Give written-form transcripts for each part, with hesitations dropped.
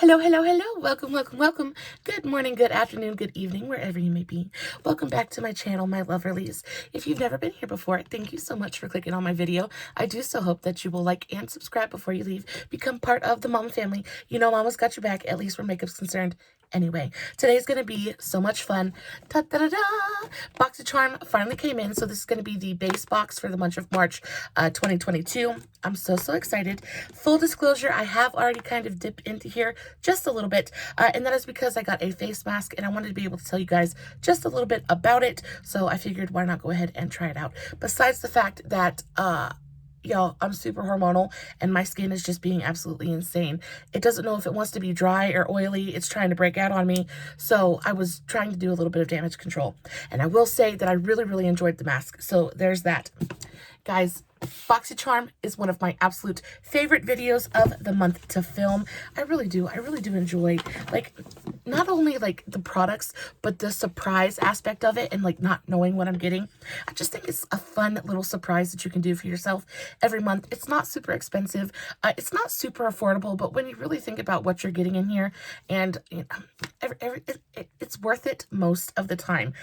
Hello, hello, hello. Welcome, welcome, welcome. Good morning, good afternoon, good evening, wherever you may be. Welcome back to my channel, my loverlies. If you've never been here before, thank you so much for clicking on my video. I do so hope that you will like and subscribe before you leave. Become part of the mom family. You know mama's got your back, at least where makeup's concerned. Anyway, today's going to be so much fun. Da-da-da-da! BoxyCharm finally came in, so this is going to be the base box for the month of March 2022. I'm so excited. Full disclosure, I have already kind of dipped into here just a little bit, and that is because I got a face mask, and I wanted to be able to tell you guys just a little bit about it, so I figured why not go ahead and try it out. Besides the fact that, y'all, I'm super hormonal and my skin is just being absolutely insane. It doesn't know if it wants to be dry or oily. It's trying to break out on me. So I was trying to do a little bit of damage control. And I will say that I really enjoyed the mask. So there's that. Guys, BoxyCharm is one of my absolute favorite videos of the month to film. I really do enjoy, like, not only like the products, but the surprise aspect of it and like not knowing what I'm getting. I just think it's a fun little surprise that you can do for yourself every month. It's not super expensive. It's not super affordable, but when you really think about what you're getting in here, and you know, it's worth it most of the time.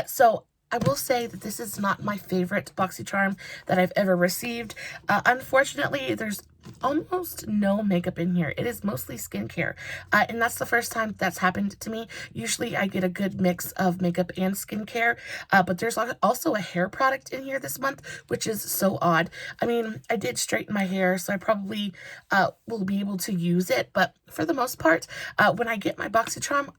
So I will say that this is not my favorite BoxyCharm that I've ever received. Unfortunately, there's almost no makeup in here. It is mostly skincare, and that's the first time that's happened to me. Usually I get a good mix of makeup and skincare, but there's also a hair product in here this month, which is so odd. I mean, I did straighten my hair, so I probably will be able to use it, but for the most part, when I get my BoxyCharm,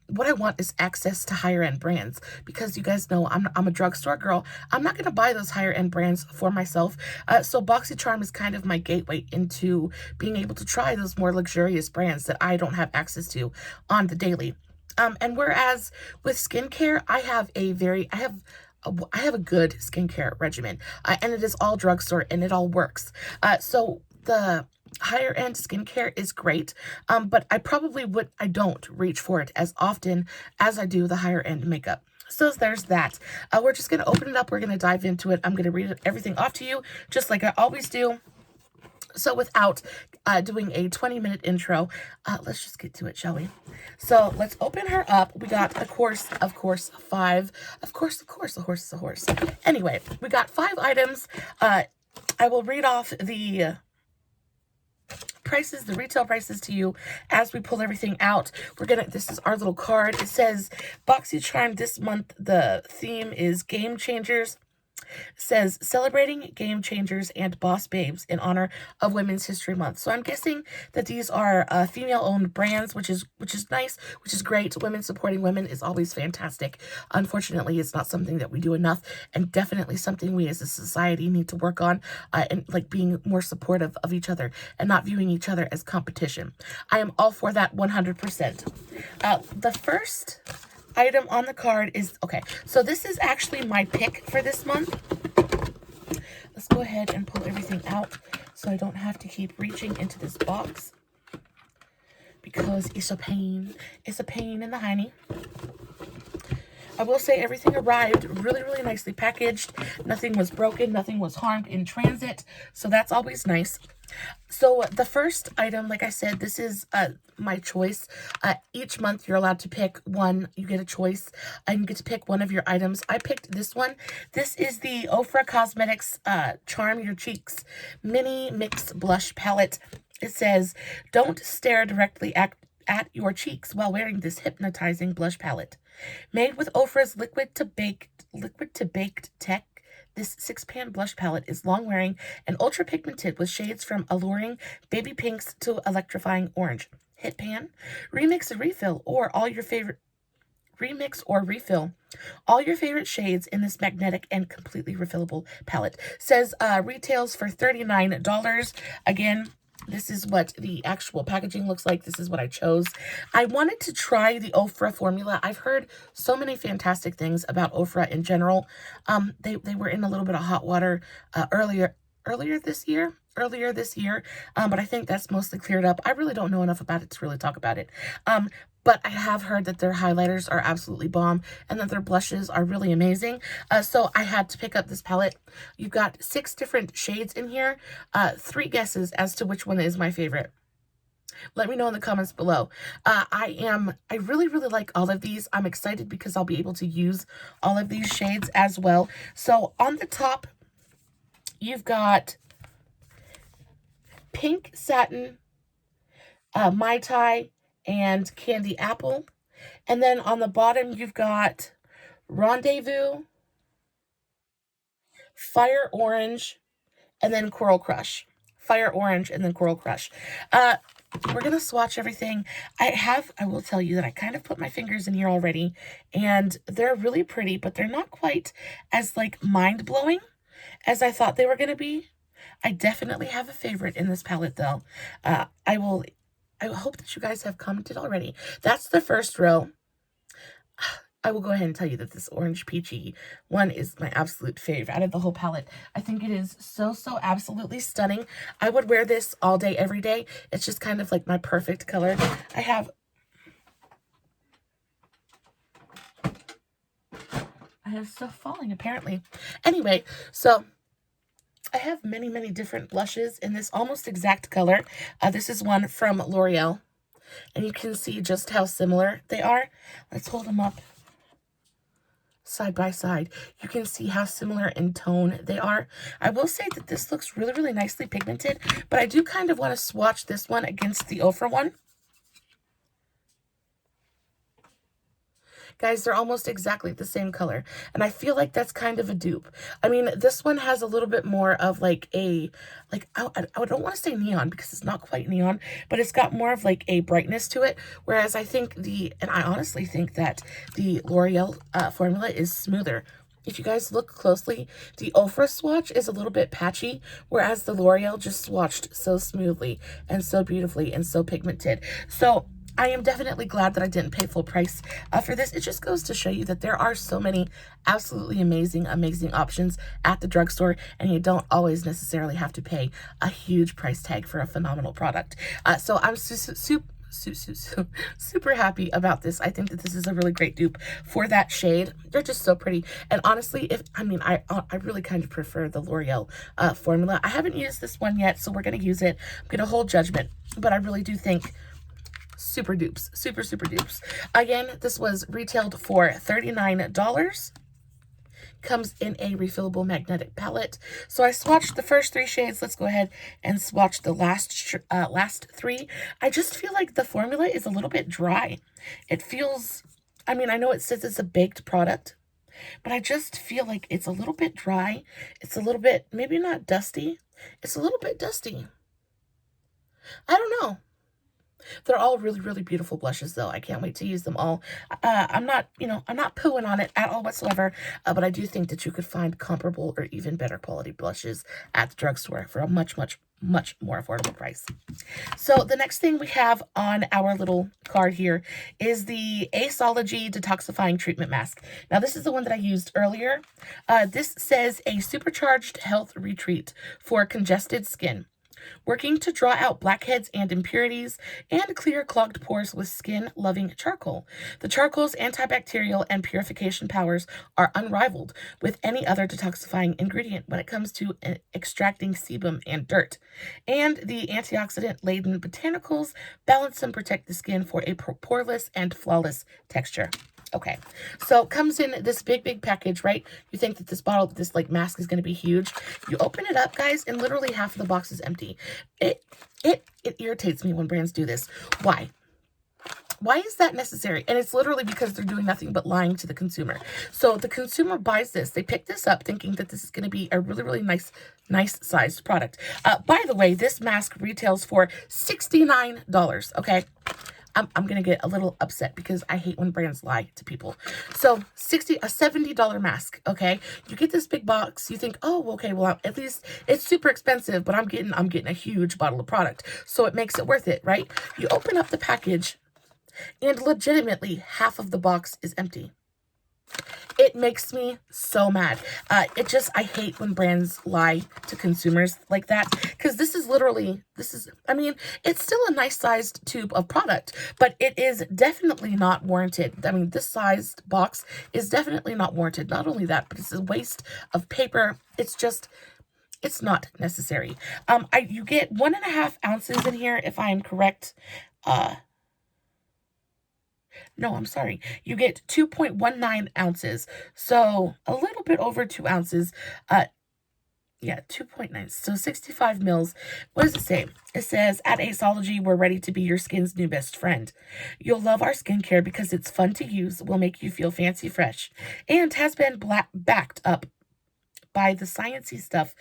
what I want is access to higher end brands, because you guys know I'm a drugstore girl. I'm not going to buy those higher end brands for myself, so BoxyCharm is kind of my gateway into being able to try those more luxurious brands that I don't have access to on the daily. And whereas with skincare, I have a good skincare regimen, and it is all drugstore and it all works. So the higher end skincare is great, but I don't reach for it as often as I do the higher end makeup. So there's that. We're just going to open it up. We're going to dive into it. I'm going to read everything off to you, just like I always do. So without doing a 20-minute intro, let's just get to it, shall we? So let's open her up. We got, of course, 5. Of course, a horse is a horse. Anyway, we got 5 items. I will read off the prices, the retail prices to you as we pull everything out. This is our little card. It says BoxyCharm this month. The theme is Game Changers. Says celebrating game changers and boss babes in honor of Women's History Month. So I'm guessing that these are female-owned brands, which is nice, which is great. Women supporting women is always fantastic. Unfortunately, it's not something that we do enough, and definitely something we as a society need to work on, and like being more supportive of each other and not viewing each other as competition. I am all for that 100%. The first item on the card is, okay, so this is actually my pick for this month. Let's go ahead and pull everything out so I don't have to keep reaching into this box, because it's a pain. It's a pain in the hiney. I will say everything arrived really nicely packaged. Nothing was broken. Nothing was harmed in transit. So that's always nice. So the first item, like I said, this is my choice. Each month you're allowed to pick one. You get a choice and you get to pick one of your items. I picked this one. This is the Ofra Cosmetics Charm Your Cheeks Mini Mix Blush Palette. It says, don't stare directly at your cheeks while wearing this hypnotizing blush palette. Made with Ofra's liquid to baked tech, this 6-pan blush palette is long-wearing and ultra-pigmented with shades from alluring baby pinks to electrifying orange. Hit pan, remix or refill all your favorite shades in this magnetic and completely refillable palette. Says retails for $39. Again, this is what the actual packaging looks like. This is what I chose. I wanted to try the Ofra formula. I've heard so many fantastic things about Ofra in general. They were in a little bit of hot water earlier this year, but I think that's mostly cleared up. I really don't know enough about it to really talk about it. But I have heard that their highlighters are absolutely bomb and that their blushes are really amazing. So I had to pick up this palette. You've got 6 different shades in here. 3 guesses as to which one is my favorite. Let me know in the comments below. I really, really like all of these. I'm excited because I'll be able to use all of these shades as well. So on the top, you've got Pink Satin, Mai Tai, and Candy Apple. And then on the bottom, you've got Rendezvous, Fire Orange, and then Coral Crush. Fire Orange and then Coral Crush. We're going to swatch everything. I will tell you that I kind of put my fingers in here already, and they're really pretty, but they're not quite as, like, mind-blowing as I thought they were going to be. I definitely have a favorite in this palette, though. I hope that you guys have commented already. That's the first row. I will go ahead and tell you that this orange peachy one is my absolute favorite out of the whole palette. I think it is so, so absolutely stunning. I would wear this all day, every day. It's just kind of like my perfect color. I have stuff falling, apparently. Anyway, so I have many, many different blushes in this almost exact color. This is one from L'Oreal, and you can see just how similar they are. Let's hold them up side by side. You can see how similar in tone they are. I will say that this looks really, really nicely pigmented, but I do kind of want to swatch this one against the Ofra one. Guys, they're almost exactly the same color, and I feel like that's kind of a dupe. I mean, this one has a little bit more of like a, like, I don't want to say neon because it's not quite neon, but it's got more of like a brightness to it, whereas I think and I honestly think that the L'Oreal formula is smoother. If you guys look closely, the Ofra swatch is a little bit patchy, whereas the L'Oreal just swatched so smoothly and so beautifully and so pigmented. So I am definitely glad that I didn't pay full price for this. It just goes to show you that there are so many absolutely amazing, amazing options at the drugstore, and you don't always necessarily have to pay a huge price tag for a phenomenal product. So I'm super happy about this. I think that this is a really great dupe for that shade. They're just so pretty. And honestly, I really kind of prefer the L'Oreal formula. I haven't used this one yet, so we're going to use it. I'm going to hold judgment, but I really do think super dupes, super dupes. Again, this was retailed for $39. Comes in a refillable magnetic palette. So I swatched the first three shades. Let's go ahead and swatch the last three. I just feel like the formula is a little bit dry. It feels, I mean, I know it says it's a baked product, but I just feel like it's a little bit dry. It's a little bit, maybe not dusty. It's a little bit dusty. I don't know. They're all really, really beautiful blushes, though. I can't wait to use them all. I'm not pooing on it at all whatsoever, but I do think that you could find comparable or even better quality blushes at the drugstore for a much more affordable price. So the next thing we have on our little card here is the Aceology Detoxifying Treatment Mask. Now, this is the one that I used earlier. This says a supercharged health retreat for congested skin, working to draw out blackheads and impurities and clear clogged pores with skin-loving charcoal. The charcoal's antibacterial and purification powers are unrivaled with any other detoxifying ingredient when it comes to extracting sebum and dirt. And the antioxidant-laden botanicals balance and protect the skin for a poreless and flawless texture. Okay, so it comes in this big package, right? You think that this like mask is going to be huge. You open it up, guys, and literally half of the box is empty. It irritates me when brands do this. Why? Why is that necessary? And it's literally because they're doing nothing but lying to the consumer. So the consumer buys this. They pick this up thinking that this is going to be a really nice sized product. By the way, this mask retails for $69, okay? I'm going to get a little upset because I hate when brands lie to people. So a $70 mask, okay? You get this big box. You think, oh, okay, well, at least it's super expensive, but I'm getting a huge bottle of product. So it makes it worth it, right? You open up the package and legitimately half of the box is empty. It makes me so mad. I hate when brands lie to consumers like that, because I mean, it's still a nice sized tube of product, but it is definitely not warranted. I mean, this sized box is definitely not warranted. Not only that, but it's a waste of paper. It's just, it's not necessary. You get 1.5 ounces in here, if I am correct. No, I'm sorry. You get 2.19 ounces. So a little bit over 2 ounces. Yeah, 2.9. So 65 mils. What does it say? It says, at Aceology, we're ready to be your skin's new best friend. You'll love our skincare because it's fun to use, will make you feel fancy fresh, and has been backed up by the sciencey stuff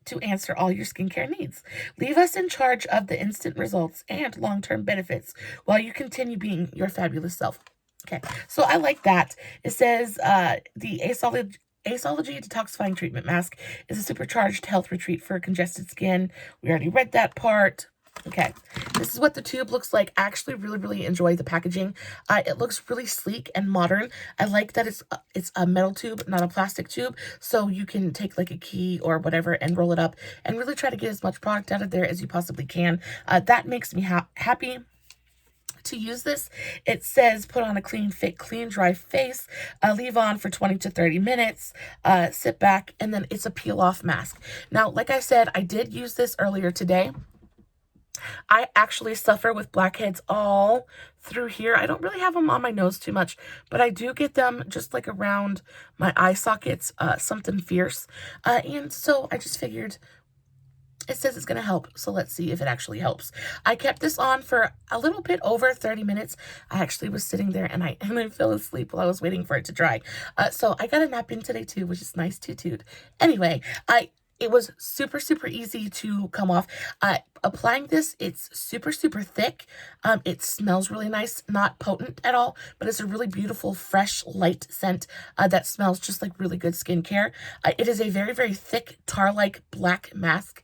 to answer all your skincare needs. Leave us in charge of the instant results and long-term benefits while you continue being your fabulous self. Okay, so I like that. It says the Aceology Detoxifying Treatment Mask is a supercharged health retreat for congested skin. We already read that part. Okay, this is what the tube looks like. I actually really enjoy the packaging. It looks really sleek and modern. I like that it's a metal tube, not a plastic tube, so you can take like a key or whatever and roll it up and really try to get as much product out of there as you possibly can. That makes me happy to use this. It says put on a clean fit, clean dry face, leave on for 20 to 30 minutes, sit back, and then it's a peel off mask. Now, like I said, I did use this earlier today. I actually suffer with blackheads all through here. I don't really have them on my nose too much, but I do get them just like around my eye sockets, something fierce. And so I just figured, it says it's going to help, so let's see if it actually helps. I kept this on for a little bit over 30 minutes. I actually was sitting there and I fell asleep while I was waiting for it to dry. So I got a nap in today too, which is nice toot. Anyway, it was super easy to come off. Applying this, it's super thick. It smells really nice, not potent at all, but it's a really beautiful, fresh, light scent that smells just like really good skincare. It is a very thick, tar-like black mask.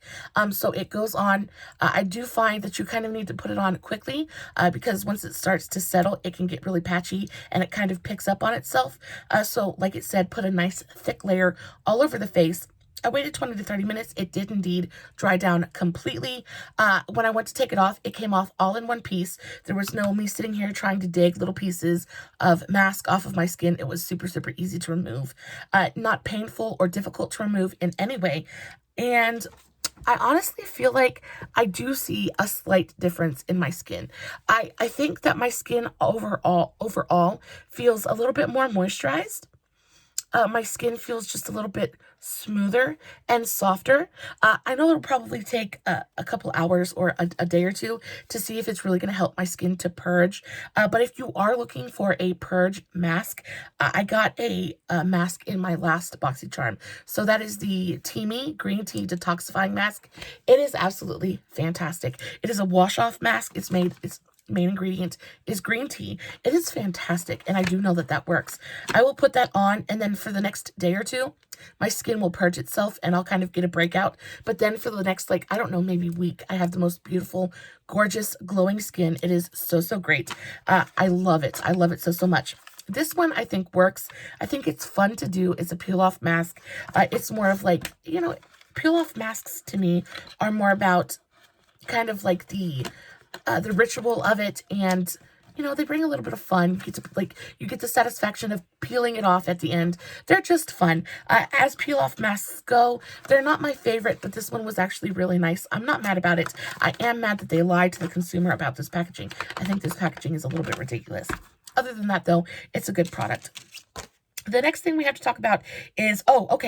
So it goes on. I do find that you kind of need to put it on quickly because once it starts to settle, it can get really patchy and it kind of picks up on itself. So like it said, put a nice thick layer all over the face. I waited 20 to 30 minutes. It did indeed dry down completely. When I went to take it off, it came off all in one piece. There was no me sitting here trying to dig little pieces of mask off of my skin. It was super easy to remove. Not painful or difficult to remove in any way. And I honestly feel like I do see a slight difference in my skin. I think that my skin overall feels a little bit more moisturized. My skin feels just a little bit smoother and softer. I know it'll probably take a couple hours or a day or two to see if it's really going to help my skin to purge. But if you are looking for a purge mask, I got a mask in my last BoxyCharm. So that is the Teami Green Tea Detoxifying Mask. It is absolutely fantastic. It is a wash-off mask. Its main ingredient is green tea. It is fantastic, and I do know that that works. I will put that on, and then for the next day or two, my skin will purge itself, and I'll kind of get a breakout. But then for the next, like, I don't know, maybe week, I have the most beautiful, gorgeous, glowing skin. It is so great. I love it. I love it so much. This one, I think, works. I think it's fun to do. It's a peel-off mask. It's more of like, you know, peel-off masks to me are more about kind of like the ritual of it, and you know, they bring a little bit of fun. You get the satisfaction of peeling it off at the end. They're just fun. As peel-off masks go, they're not my favorite, but this one was actually really nice. I'm not mad about it. I am mad that they lied to the consumer about this packaging. I think this packaging is a little bit ridiculous. Other than that, though, it's a good product. The next thing we have to talk about is,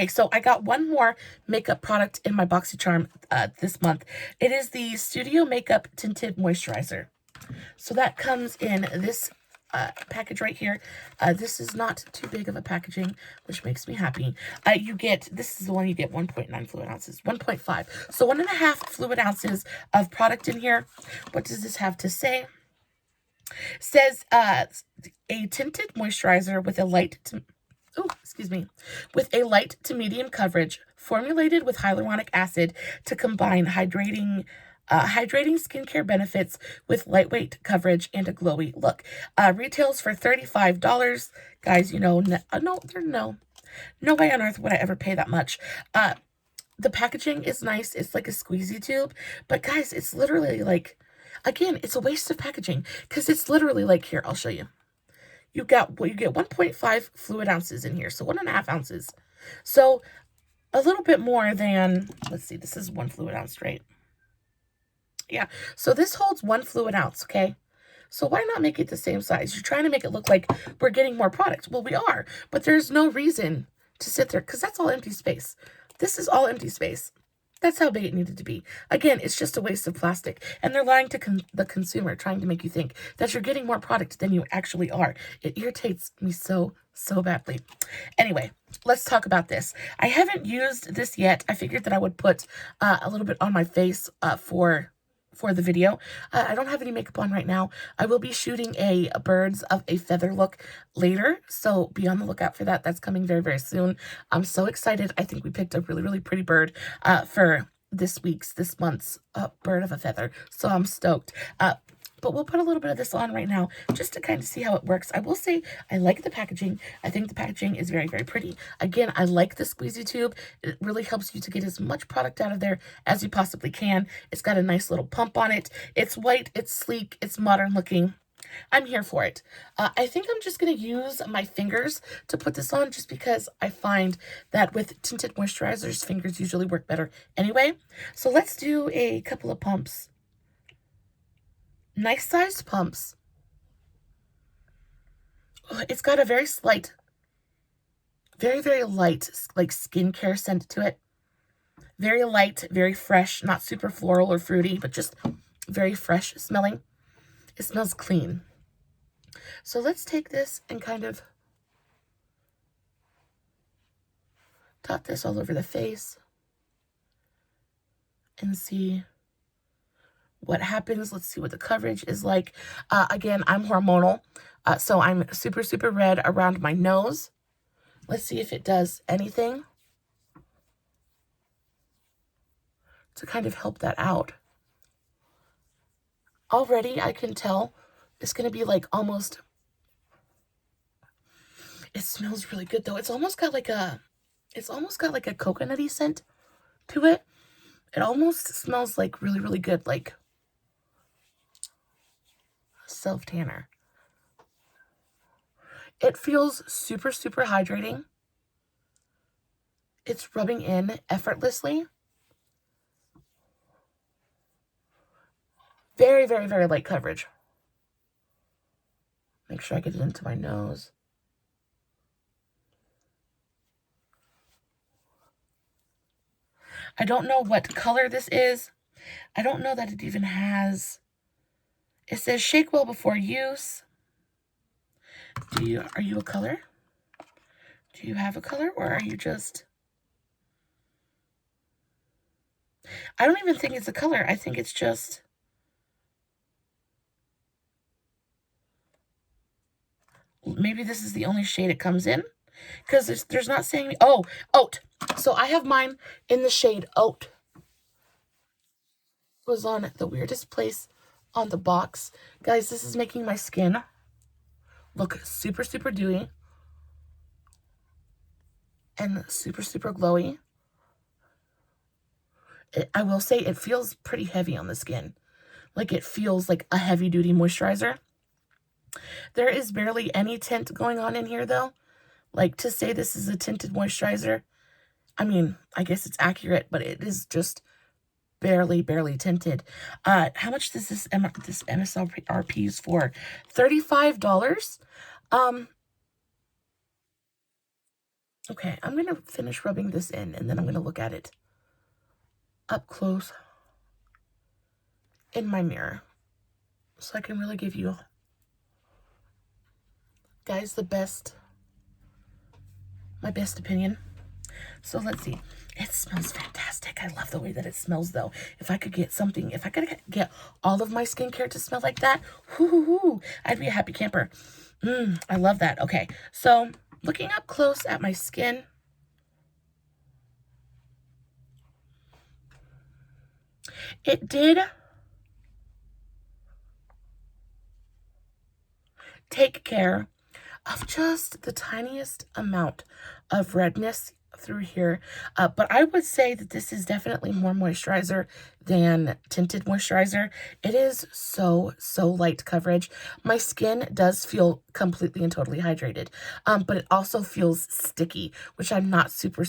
so I got one more makeup product in my BoxyCharm this month. It is the Studio Makeup Tinted Moisturizer. So that comes in this package right here. This is not too big of a packaging, which makes me happy. This is the one you get 1.9 fluid ounces, 1.5. So 1.5 fluid ounces of product in here. What does this have to say? It says a tinted moisturizer with a light to medium coverage, formulated with hyaluronic acid to combine hydrating skincare benefits with lightweight coverage and a glowy look. Retails for $35. Guys, you know, no way on earth would I ever pay that much. The packaging is nice. It's like a squeezy tube, but guys, it's literally like, again, it's a waste of packaging because it's literally like, here, I'll show you. You get 1.5 fluid ounces in here, so 1.5 ounces. So a little bit more than, let's see, this is 1 fluid ounce, right? Yeah, so this holds 1 fluid ounce, okay? So why not make it the same size? You're trying to make it look like we're getting more product. Well, we are, but there's no reason to sit there because that's all empty space. This is all empty space. That's how big it needed to be. Again, it's just a waste of plastic. And they're lying to the consumer, trying to make you think that you're getting more product than you actually are. It irritates me so badly. Anyway, let's talk about this. I haven't used this yet. I figured that I would put a little bit on my face for the video. I don't have any makeup on right now. I will be shooting a birds of a feather look later, so be on the lookout for that. That's coming very soon. I'm so excited. I think we picked a really pretty bird for this month's bird of a feather, so I'm stoked. But we'll put a little bit of this on right now just to kind of see how it works. I will say I like the packaging. I think the packaging is very pretty. Again, I like the squeezy tube. It really helps you to get as much product out of there as you possibly can. It's got a nice little pump on it. It's white, it's sleek, it's modern looking. I'm here for it. I think I'm just going to use my fingers to put this on just because I find that with tinted moisturizers, fingers usually work better anyway. So let's do a couple of pumps. Nice sized pumps. It's got a very slight, very light, like skincare scent to it. Very light, very fresh, not super floral or fruity, but just very fresh smelling. It smells clean. So let's take this and kind of dot this all over the face and see what happens. Let's see what the coverage is like. Again, I'm hormonal, so I'm super red around my nose. Let's see if it does anything to kind of help that out. Already, I can tell it's going to be like almost, it smells really good though. It's almost got like a coconutty scent to it. It almost smells like really good, like self-tanner. It feels super hydrating. It's rubbing in effortlessly. Very light coverage. Make sure I get it into my nose. I don't know what color this is. I don't know that it even has, it says shake well before use. Are you a color? Do you have a color, or are you just, I don't even think it's a color. I think it's just, maybe this is the only shade it comes in, because there's not saying, oh, oat. So I have mine in the shade oat. It was on the weirdest place on the box. Guys, this is making my skin look super dewy and super glowy. I will say it feels pretty heavy on the skin. Like it feels like a heavy duty moisturizer. There is barely any tint going on in here though. Like to say this is a tinted moisturizer, I mean, I guess it's accurate, but it is just barely tinted. How much does this MSRP is for? $35. Okay, I'm gonna finish rubbing this in and then I'm gonna look at it up close in my mirror so I can really give you guys my best opinion. So let's see. It smells fantastic. I love the way that it smells though. If I could get all of my skincare to smell like that, I'd be a happy camper. I love that. Okay, so looking up close at my skin, it did take care of just the tiniest amount of redness through here, but I would say that this is definitely more moisturizer than tinted moisturizer. It is so light coverage. My skin does feel completely and totally hydrated, but it also feels sticky, which I'm not super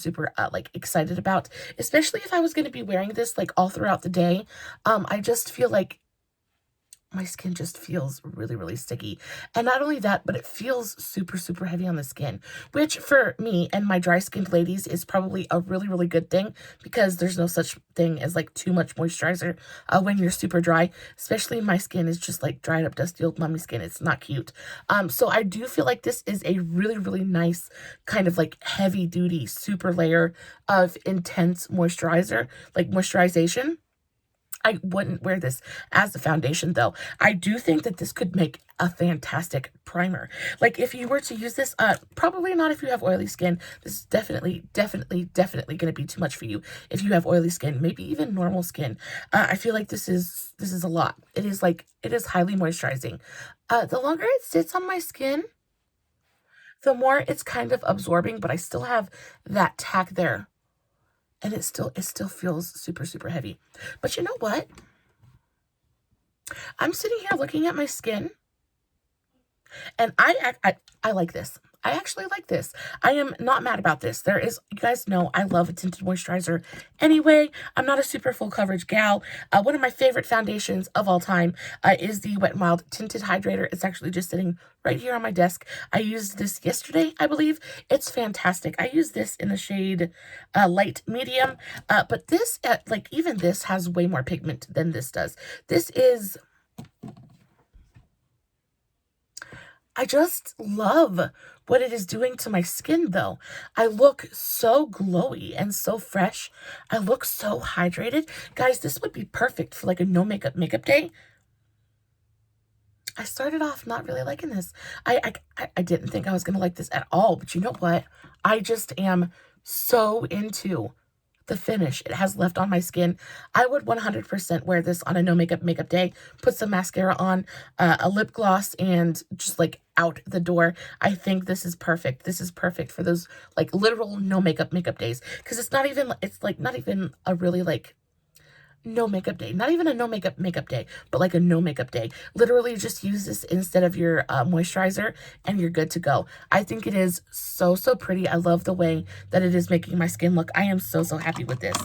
like excited about, especially if I was going to be wearing this like all throughout the day. I just feel like my skin just feels really sticky. And not only that, but it feels super heavy on the skin, which for me and my dry skinned ladies is probably a really good thing, because there's no such thing as like too much moisturizer when you're super dry, especially my skin is just like dried up, dusty old mommy skin. It's not cute. So I do feel like this is a really nice kind of like heavy duty super layer of intense moisturizer, like moisturization. I wouldn't wear this as a foundation, though. I do think that this could make a fantastic primer. Like, if you were to use this, probably not if you have oily skin. This is definitely going to be too much for you if you have oily skin, maybe even normal skin. I feel like this is a lot. It is highly moisturizing. The longer it sits on my skin, the more it's kind of absorbing, but I still have that tack there. And it still feels super heavy. But you know what? I'm sitting here looking at my skin, and I like this. I actually like this. I am not mad about this. You guys know I love a tinted moisturizer anyway. I'm not a super full coverage gal. One of my favorite foundations of all time is the Wet n Wild Tinted Hydrator. It's actually just sitting right here on my desk. I used this yesterday, I believe. It's fantastic. I use this in the shade light medium, but this, like even this has way more pigment than this does. This is... I just love what it is doing to my skin, though. I look so glowy and so fresh. I look so hydrated. Guys, this would be perfect for like a no makeup day. I started off not really liking this. I didn't think I was going to like this at all, but you know what? I just am so into the finish it has left on my skin. I would 100% wear this on a no makeup day, put some mascara on, a lip gloss, and just like out the door. I think this is perfect. This is perfect for those like literal no makeup days, because it's not even a really like no makeup day, not even a no makeup day, but like a no makeup day. Literally just use this instead of your moisturizer and you're good to go. I think it is so pretty. I love the way that it is making my skin look. I am so happy with this.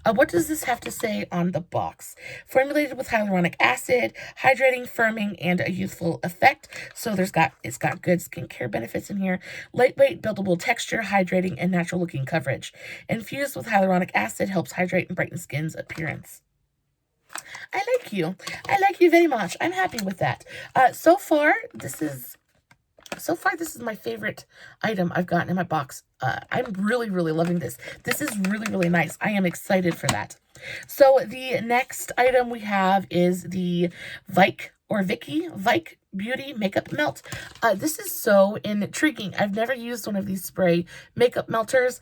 What does this have to say on the box? Formulated with hyaluronic acid, hydrating, firming, and a youthful effect. So it's got good skincare benefits in here. Lightweight, buildable texture, hydrating, and natural looking coverage. Infused with hyaluronic acid helps hydrate and brighten skin's appearance. I like you. I like you very much. I'm happy with that. So far, this is my favorite item I've gotten in my box. I'm really loving this. This is really nice. I am excited for that. So the next item we have is the Vike Beauty Makeup Melt. This is so intriguing. I've never used one of these spray makeup melters.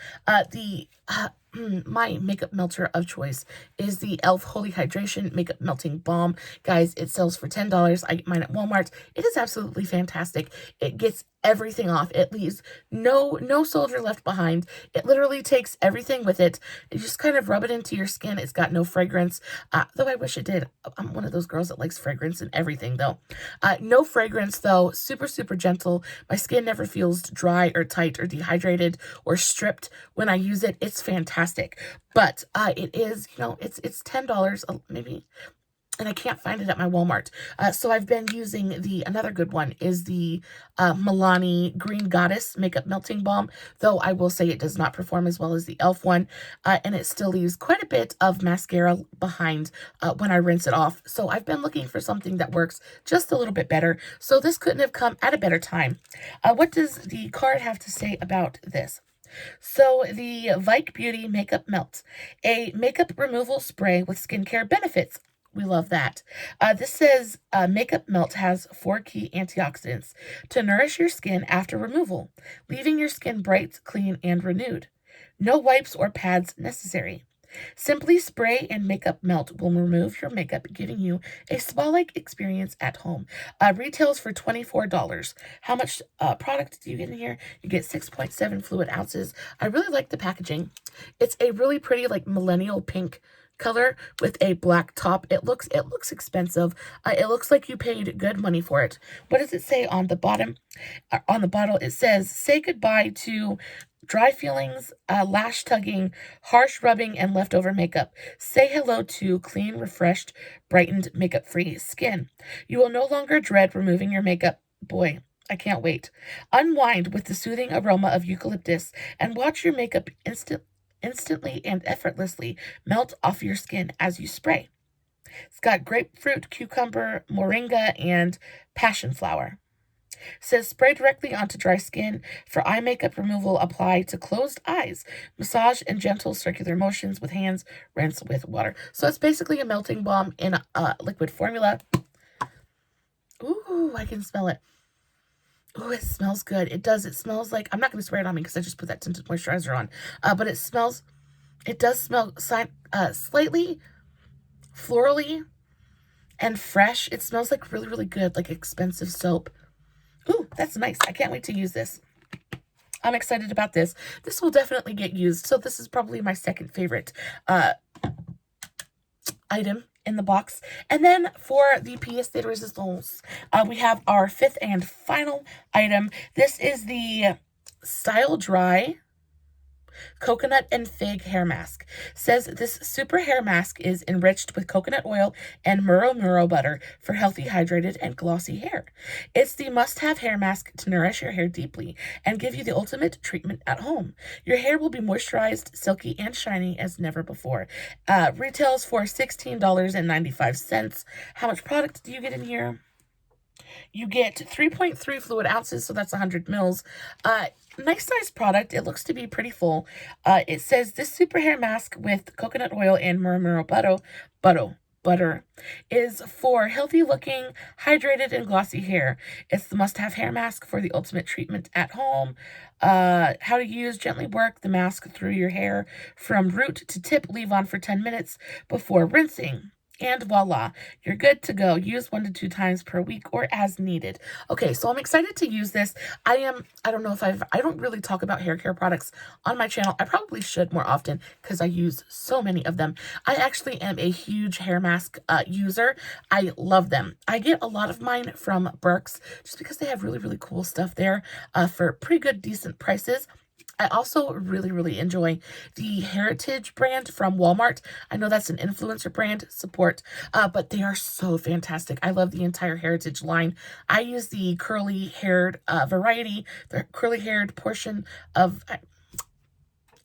My makeup melter of choice is the e.l.f. Holy Hydration Makeup Melting Balm. Guys, it sells for $10. I get mine at Walmart. It is absolutely fantastic. It gets everything off. It leaves no soldier left behind. It literally takes everything with it. You just kind of rub it into your skin. It's got no fragrance, though I wish it did. I'm one of those girls that likes fragrance and everything, though. No fragrance, though. Super gentle. My skin never feels dry or tight or dehydrated or stripped when I use it. It's fantastic. But it is, it's $10 maybe, and I can't find it at my Walmart. So I've been using another good one is the Milani Green Goddess Makeup Melting Balm, though I will say it does not perform as well as the e.l.f. one, and it still leaves quite a bit of mascara behind when I rinse it off. So I've been looking for something that works just a little bit better. So this couldn't have come at a better time. What does the card have to say about this? So the Vike Beauty Makeup Melt, a makeup removal spray with skincare benefits. We love that. This says Makeup Melt has 4 key antioxidants to nourish your skin after removal, leaving your skin bright, clean, and renewed. No wipes or pads necessary. Simply spray and makeup melt will remove your makeup, giving you a spa-like experience at home. Retails for $24. How much product do you get in here? You get 6.7 fluid ounces. I really like the packaging. It's a really pretty, like, millennial pink color with a black top. It looks expensive. It looks like you paid good money for it. What does it say on the bottom? On the bottle, it says, say goodbye to dry feelings, lash tugging, harsh rubbing, and leftover makeup. Say hello to clean, refreshed, brightened, makeup-free skin. You will no longer dread removing your makeup. Boy, I can't wait. Unwind with the soothing aroma of eucalyptus and watch your makeup instantly and effortlessly melt off your skin as you spray. It's got grapefruit, cucumber, moringa, and passion flower. It says spray directly onto dry skin. For eye makeup removal, apply to closed eyes. Massage in gentle circular motions with hands. Rinse with water. So it's basically a melting balm in a liquid formula. Ooh, I can smell it. Ooh, it smells good. It does. It smells like, I'm not going to spray it on me because I just put that tinted moisturizer on. But it does smell slightly florally and fresh. It smells like really, really good, like expensive soap. Ooh, that's nice. I can't wait to use this. I'm excited about this. This will definitely get used. So this is probably my second favorite item in the box. And then for the pièce de résistance, we have our fifth and final item. This is the Style Dry Coconut and Fig Hair Mask. Says this super hair mask is enriched with coconut oil and muro butter for healthy, hydrated, and glossy hair. It's the must-have hair mask to nourish your hair deeply and give you the ultimate treatment at home. Your hair will be moisturized, silky, and shiny as never before. Retails for $16.95. How much product do you get in here? You get 3.3 fluid ounces, so that's 100 mils. Nice size product. It looks to be pretty full. It says this super hair mask with coconut oil and muro butter is for healthy looking, hydrated, and glossy hair. It's the must-have hair mask for the ultimate treatment at home. How to use: gently work the mask through your hair from root to tip. Leave on for 10 minutes before rinsing. And voila, you're good to go. Use 1 to 2 times per week or as needed. Okay, so I'm excited to use this. I don't know if I don't really talk about hair care products on my channel. I probably should more often because I use so many of them. I actually am a huge hair mask user. I love them. I get a lot of mine from Burke's just because they have really, really cool stuff there for pretty good, decent prices. I also really, really enjoy the Heritage brand from Walmart. I know that's an influencer brand, support, but they are so fantastic. I love the entire Heritage line. I use the curly-haired variety, the curly-haired portion of...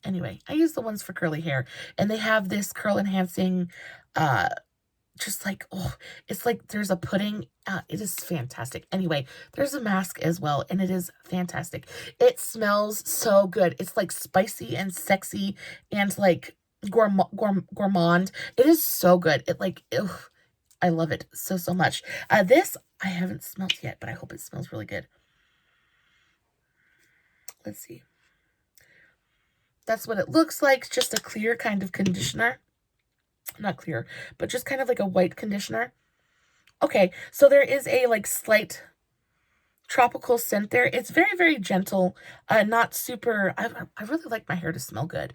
Anyway, I use the ones for curly hair, and they have this curl-enhancing... just like, oh, it's like there's a pudding. It is fantastic. Anyway, there's a mask as well, and it is fantastic. It smells so good. It's like spicy and sexy and like gourmand. It is so good. It like, ugh, I love it so, so much. This I haven't smelled yet, but I hope it smells really good. Let's see. That's what it looks like. Just a clear kind of conditioner. Not clear, but just kind of like a white conditioner. Okay, so there is a like slight tropical scent there. It's very, very gentle, not super... I really like my hair to smell good.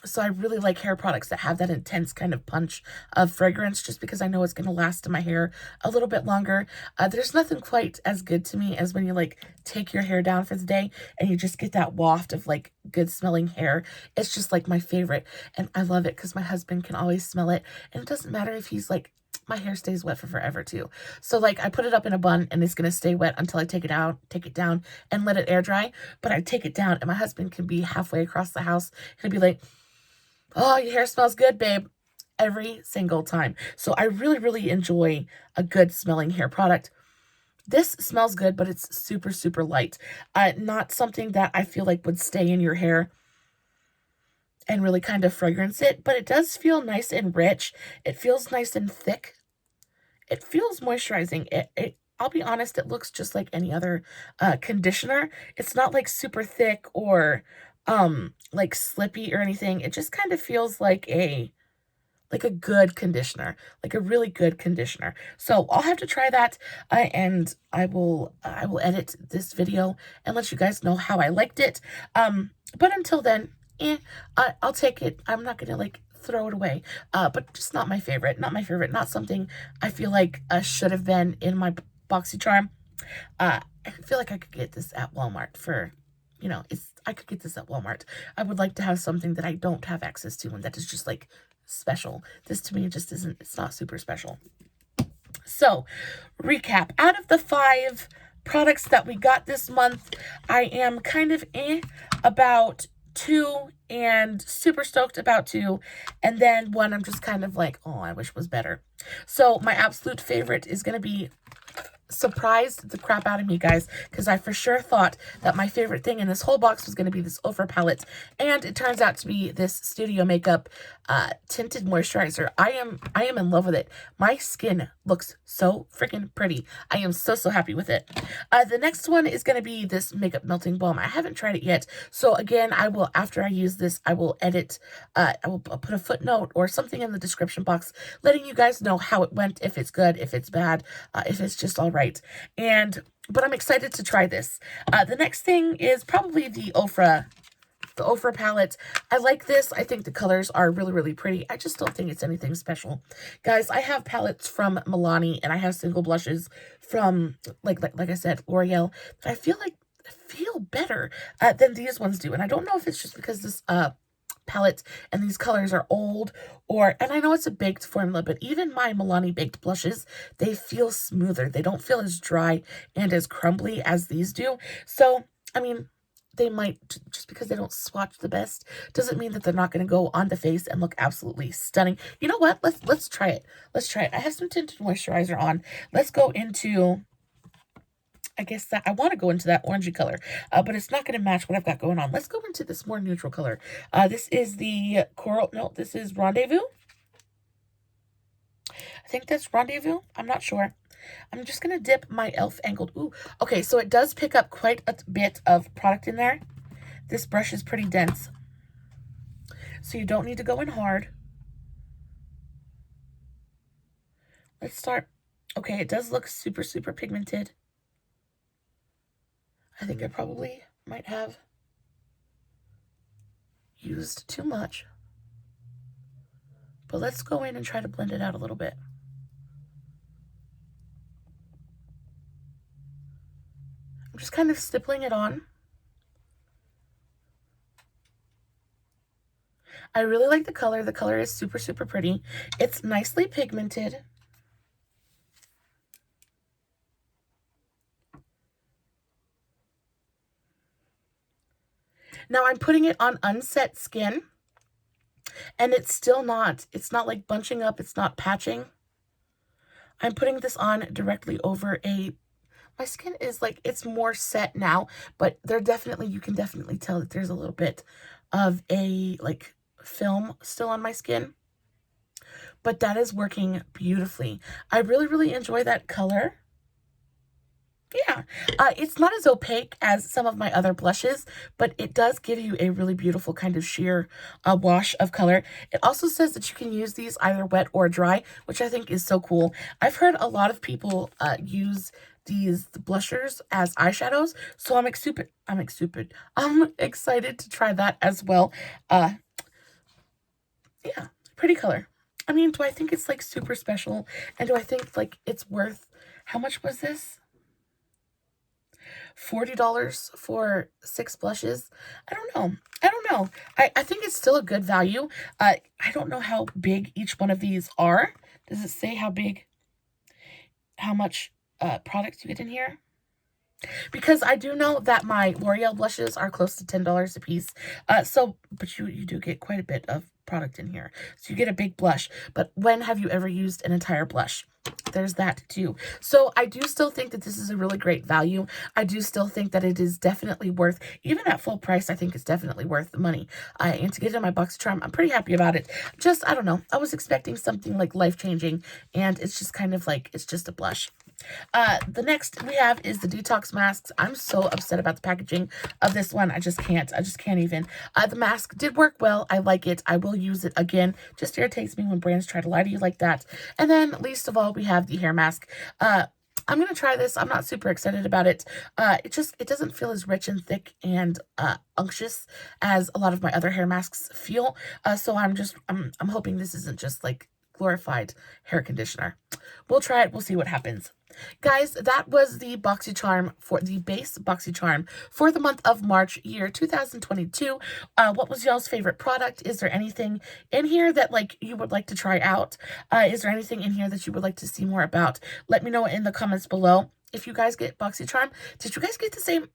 So I really like hair products that have that intense kind of punch of fragrance just because I know it's going to last in my hair a little bit longer. There's nothing quite as good to me as when you like take your hair down for the day and you just get that waft of like good smelling hair. It's just like my favorite, and I love it because my husband can always smell it, and it doesn't matter if he's like... My hair stays wet for forever too. So like I put it up in a bun and it's going to stay wet until I take it down and let it air dry. But I take it down and my husband can be halfway across the house. He'll be like, oh, your hair smells good, babe. Every single time. So I really, really enjoy a good smelling hair product. This smells good, but it's super, super light. Not something that I feel like would stay in your hair and really kind of fragrance it, but it does feel nice and rich. It feels nice and thick. It feels moisturizing. I'll be honest, it looks just like any other conditioner. It's not like super thick or like slippy or anything. It just kind of feels like a good conditioner, like a really good conditioner. So I'll have to try that, and I will edit this video and let you guys know how I liked it. But until then, I'll take it. I'm not gonna like throw it away. But just not my favorite. Not my favorite. Not something I feel like should have been in my BoxyCharm. I feel like I could get this at Walmart for, I could get this at Walmart. I would like to have something that I don't have access to and that is just like special. This to me just isn't, it's not super special. So, recap. Out of the 5 products that we got this month, I am kind of about 2 and super stoked about 2, and then 1 I'm just kind of like, oh, I wish was better. So my absolute favorite is going to be, surprised the crap out of me, guys, because I for sure thought that my favorite thing in this whole box was going to be this Ofra palette, and it turns out to be this Studio Makeup tinted moisturizer. I am in love with it. My skin looks so freaking pretty. I am so happy with it. The next one is going to be this Makeup Melting Balm. I haven't tried it yet, so again, I will, after I use this, I will edit, I will put a footnote or something in the description box letting you guys know how it went, if it's good, if it's bad, if it's just all right. But I'm excited to try this. The next thing is probably the Ofra palette. I like this. I think the colors are really pretty. I just don't think it's anything special. Guys, I have palettes from Milani and I have single blushes from, like I said, L'Oreal, that I feel like feel better than these ones do. And I don't know if it's just because this palette and these colors are old, and I know it's a baked formula, but even my Milani baked blushes, they feel smoother. They don't feel as dry and as crumbly as these do. So, I mean, they might, just because they don't swatch the best, doesn't mean that they're not going to go on the face and look absolutely stunning. You know what? Let's try it. Let's try it. I have some tinted moisturizer on. Let's go into, I guess that I want to go into that orangey color, but it's not going to match what I've got going on. Let's go into this more neutral color. This is the Coral, no, this is Rendezvous. I think that's Rendezvous. I'm not sure. I'm just going to dip my e.l.f. angled. Ooh, okay, so it does pick up quite a bit of product in there. This brush is pretty dense, so you don't need to go in hard. Let's start. Okay, it does look super pigmented. I think I probably might have used too much. But let's go in and try to blend it out a little bit. I'm just kind of stippling it on. I really like the color. The color is super pretty. It's nicely pigmented. Now I'm putting it on unset skin, and it's not like bunching up, it's not patching. I'm putting this on directly over my skin is like, it's more set now, but you can definitely tell that there's a little bit of a like film still on my skin. But that is working beautifully. I really enjoy that color. Yeah, it's not as opaque as some of my other blushes, but it does give you a really beautiful kind of sheer wash of color. It also says that you can use these either wet or dry, which I think is so cool. I've heard a lot of people use these blushers as eyeshadows, so I'm excited to try that as well. Yeah, pretty color. I mean, do I think it's like super special? And do I think like it's worth, how much was this? $40 for 6 blushes. I don't know. I think it's still a good value. I don't know how big each one of these are. Does it say how much product you get in here? Because I do know that my L'Oreal blushes are close to $10 a piece. But you do get quite a bit of product in here. So you get a big blush. But when have you ever used an entire blush? there's that too. So I do still think that this is a really great value. I do still think that it is definitely worth, even at full price, I think it's definitely worth the money. And to get it in my BoxyCharm, I'm pretty happy about it. Just, I don't know, I was expecting something like life-changing, and it's just kind of like, it's just a blush. The next we have is the detox masks. I'm so upset about the packaging of this one. I just can't even. The mask did work well. I like it. I will use it again. Just irritates me when brands try to lie to you like that. And then least of all, we have the hair mask. I'm going to try this. I'm not super excited about it. It doesn't feel as rich and thick and unctuous as a lot of my other hair masks feel. So I'm hoping this isn't just like glorified hair conditioner. We'll try it. We'll see what happens. Guys, that was the BoxyCharm for the base BoxyCharm for the month of March, year 2022. What was y'all's favorite product? Is there anything in here that like you would like to try out? Is there anything in here that you would like to see more about? Let me know in the comments below. If you guys get BoxyCharm, did you guys get the same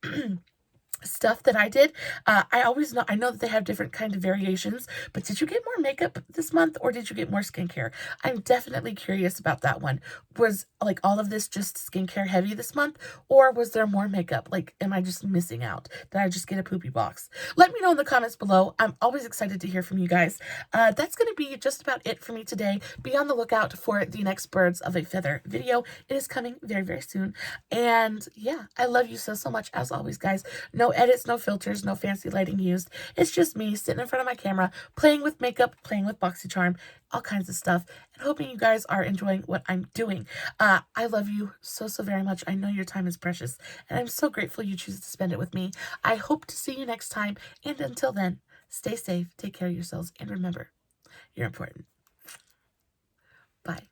stuff that I did? I know that they have different kind of variations, but did you get more makeup this month, or did you get more skincare? I'm definitely curious about that one. Was like all of this just skincare heavy this month, or was there more makeup? Like, am I just missing out? Did I just get a poopy box? Let me know in the comments below. I'm always excited to hear from you guys. That's going to be just about it for me today. Be on the lookout for the next Birds of a Feather video. It is coming very, very soon. And yeah, I love you so, so much as always, guys. No edits, no filters, no fancy lighting used. It's just me sitting in front of my camera, playing with makeup, playing with BoxyCharm, all kinds of stuff, and hoping you guys are enjoying what I'm doing. I love you so, so very much. I know your time is precious, and I'm so grateful you choose to spend it with me. I hope to see you next time, and until then, stay safe, take care of yourselves, and remember, you're important. Bye.